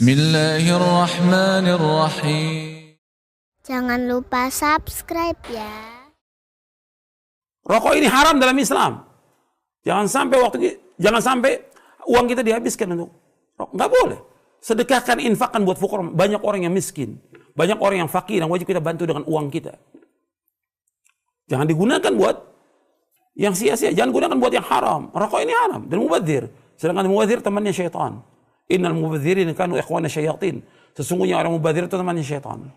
Bismillahirrahmanirrahim. Jangan lupa subscribe ya. Rokok ini haram dalam Islam. Jangan sampai uang kita dihabiskan untuk rokok. Nggak boleh. Sedekahkan, infakkan buat fuqara. Banyak orang yang miskin, banyak orang yang fakir yang wajib kita bantu dengan uang kita. Jangan digunakan buat yang sia-sia. Jangan gunakan buat yang haram. Rokok ini haram dan mubadzir. Sedangkan mubadzir temannya syaitan. Innal mubadzirin kanu ikhwana syayatin. Sesungguhnya orang mubadzir itu temannya syaitan.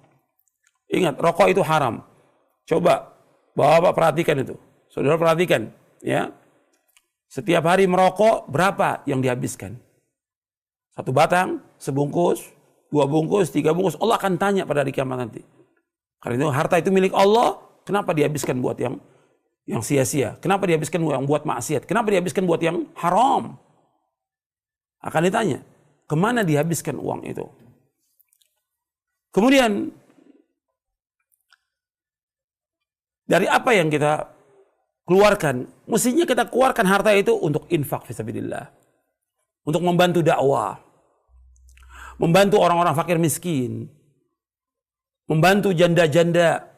Ingat, rokok itu haram. Coba Bapak perhatikan itu. Saudara perhatikan, ya. Setiap hari merokok berapa yang dihabiskan? 1 batang, sebungkus, 2 bungkus, 3 bungkus. Allah akan tanya pada hari kiamat nanti. Karena itu harta itu milik Allah, kenapa dihabiskan buat yang sia-sia? Kenapa dihabiskan buat maksiat? Kenapa dihabiskan buat yang haram? Akan ditanya, kemana dihabiskan uang itu? Kemudian, dari apa yang kita keluarkan, mestinya kita keluarkan harta itu untuk infak fisabilillah, untuk membantu dakwah, membantu orang-orang fakir miskin, membantu janda-janda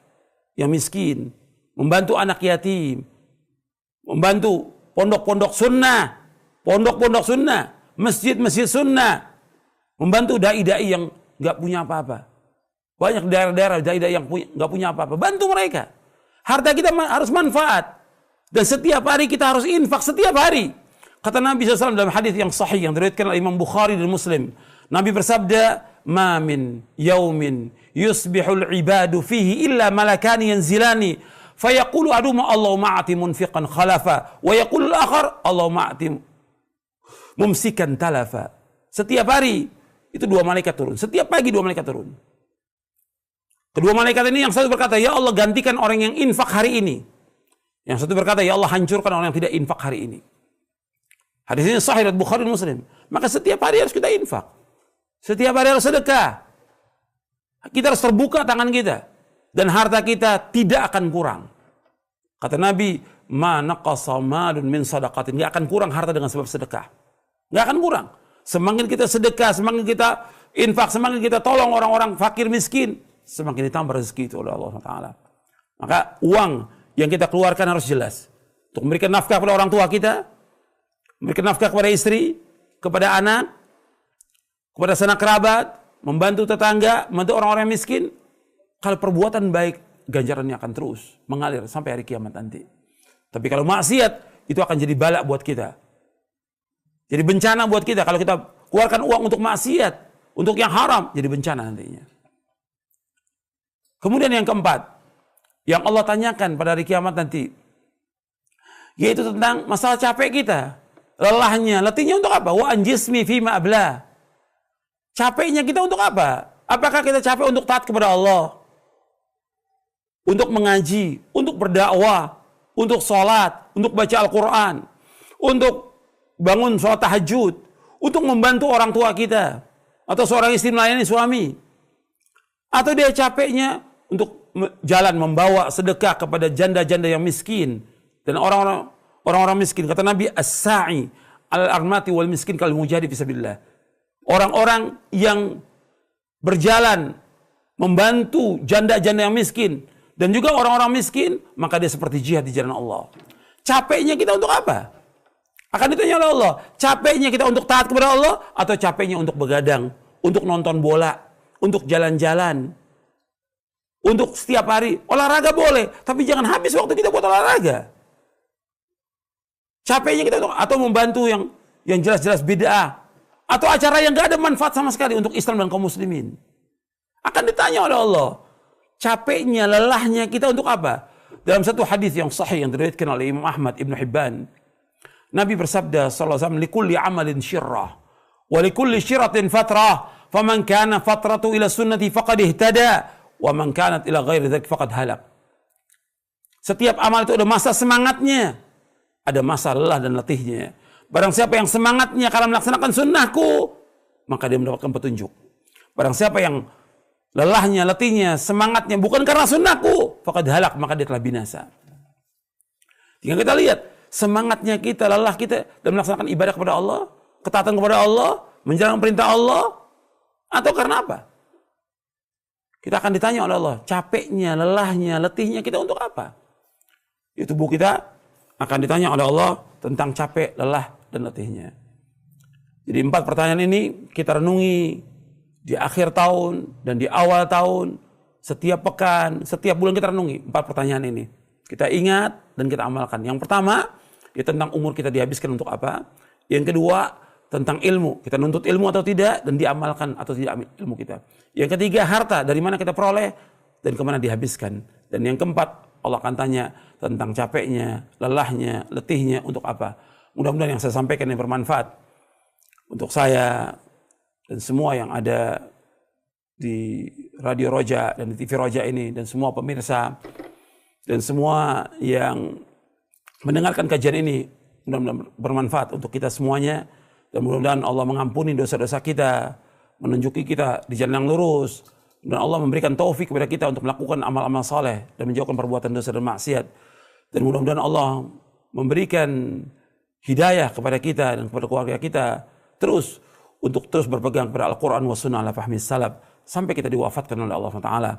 yang miskin, membantu anak yatim, membantu pondok-pondok sunnah, masjid-masjid sunnah, membantu dai-dai yang nggak punya apa-apa. Banyak daerah-daerah dai-dai yang nggak punya apa-apa, bantu mereka. Harta kita harus manfaat. Dan setiap hari kita harus infak, setiap hari. Kata Nabi SAW dalam hadis yang sahih yang diriwayatkan oleh Imam Bukhari dan Muslim. Nabi bersabda, "Ma min yaumin yusbihul ibadu fihi illa malakani yanzilani fayaqulu aduma Allahumma a'ti munfiqan khalafa wa yaqulu al-akhar Allahumma a'ti mumsikan talafa." Setiap hari itu 2 malaikat turun. Setiap pagi 2 malaikat turun. Kedua malaikat ini yang satu berkata, "Ya Allah, gantikan orang yang infak hari ini." Yang satu berkata, "Ya Allah, hancurkan orang yang tidak infak hari ini." Hadis ini sahih riwayat Bukhari dan Muslim. Maka setiap hari harus kita infak. Setiap hari harus sedekah. Kita harus terbuka tangan kita. Dan harta kita tidak akan kurang. Kata Nabi, "Ma naqasa malun min sadaqatin." Nggak akan kurang harta dengan sebab sedekah. Nggak akan kurang. Semakin kita sedekah, semakin kita infak, semakin kita tolong orang-orang fakir miskin, semakin ditambah rezeki itu oleh Allah Taala. Maka uang yang kita keluarkan harus jelas. Untuk memberikan nafkah kepada orang tua kita, memberikan nafkah kepada istri, kepada anak, kepada sanak kerabat, membantu tetangga, membantu orang-orang miskin. Kalau perbuatan baik, ganjarannya akan terus mengalir sampai hari kiamat nanti. Tapi kalau maksiat, itu akan jadi balak buat kita. Jadi bencana buat kita. Kalau kita keluarkan uang untuk maksiat, untuk yang haram, jadi bencana nantinya. Kemudian yang keempat, yang Allah tanyakan pada hari kiamat nanti, yaitu tentang masalah capek kita, lelahnya, letihnya untuk apa? Wa anjismi fima abla. Capeknya kita untuk apa? Apakah kita capek untuk taat kepada Allah? Untuk mengaji, untuk berdakwah, untuk sholat, untuk baca Al-Quran, untuk bangun sholat tahajud, untuk membantu orang tua kita, atau seorang istri melayani suami? Atau dia capeknya untuk jalan membawa sedekah kepada janda-janda yang miskin dan orang-orang miskin. Kata Nabi, "As-sa'i al-armati wal miskin kal mujahid fisabilillah." Orang-orang yang berjalan membantu janda-janda yang miskin dan juga orang-orang miskin, maka dia seperti jihad di jalan Allah. Capeknya kita untuk apa? Akan ditanya oleh Allah, capeknya kita untuk taat kepada Allah atau capeknya untuk begadang, untuk nonton bola, untuk jalan-jalan, untuk setiap hari olahraga boleh, tapi jangan habis waktu kita buat olahraga. Capeknya kita untuk atau membantu yang jelas-jelas bid'ah atau acara yang gak ada manfaat sama sekali untuk Islam dan kaum muslimin. Akan ditanya oleh Allah, capeknya, lelahnya kita untuk apa? Dalam satu hadis yang sahih yang diriwayatkan oleh Imam Ahmad, Ibnu Hibban, Nabi bersabda sallallahu alaihi wasallam, "Likulli amalin syirrah wa likulli syirratin fatrah, faman kana fatratu ila sunnati faqad ihtada wa man kanat ila ghairi dzalik faqad halak." Setiap amal itu ada masa semangatnya, ada masa lelah dan letihnya. Barang siapa yang semangatnya karena melaksanakan sunnahku, maka dia mendapatkan petunjuk. Barang siapa yang lelahnya, letihnya, semangatnya bukan karena sunnahku, faqad halak, maka dia telah binasa. Tinggal kita lihat semangatnya kita, lelah kita dalam melaksanakan ibadah kepada Allah, ketaatan kepada Allah, menjalankan perintah Allah, Atau karena apa? Kita akan ditanya oleh Allah, capeknya, lelahnya, letihnya kita untuk apa? Itu tubuh kita akan ditanya oleh Allah tentang capek, lelah, dan letihnya. Jadi 4 pertanyaan ini kita renungi di akhir tahun dan di awal tahun, setiap pekan, setiap bulan kita renungi 4 pertanyaan ini. Kita ingat dan kita amalkan. Yang pertama, ya tentang umur kita dihabiskan untuk apa? Yang kedua, tentang ilmu. Kita nuntut ilmu atau tidak dan diamalkan atau tidak ilmu kita. Yang ketiga, harta. Dari mana kita peroleh dan kemana dihabiskan. Dan yang keempat, Allah akan tanya tentang capeknya, lelahnya, letihnya untuk apa. Mudah-mudahan yang saya sampaikan yang bermanfaat untuk saya dan semua yang ada di Radio Roja dan di TV Roja ini dan semua pemirsa dan semua yang mendengarkan kajian ini. Mudah-mudahan bermanfaat untuk kita semuanya. Dan mudah-mudahan Allah mengampuni dosa-dosa kita, menunjuki kita di jalan yang lurus, dan Allah memberikan taufik kepada kita untuk melakukan amal-amal saleh dan menjauhkan perbuatan dosa dan maksiat. Dan mudah-mudahan Allah memberikan hidayah kepada kita dan kepada keluarga kita untuk terus berpegang kepada Al-Quran wa sunnah ala fahmi salaf sampai kita diwafatkan oleh Allah Taala.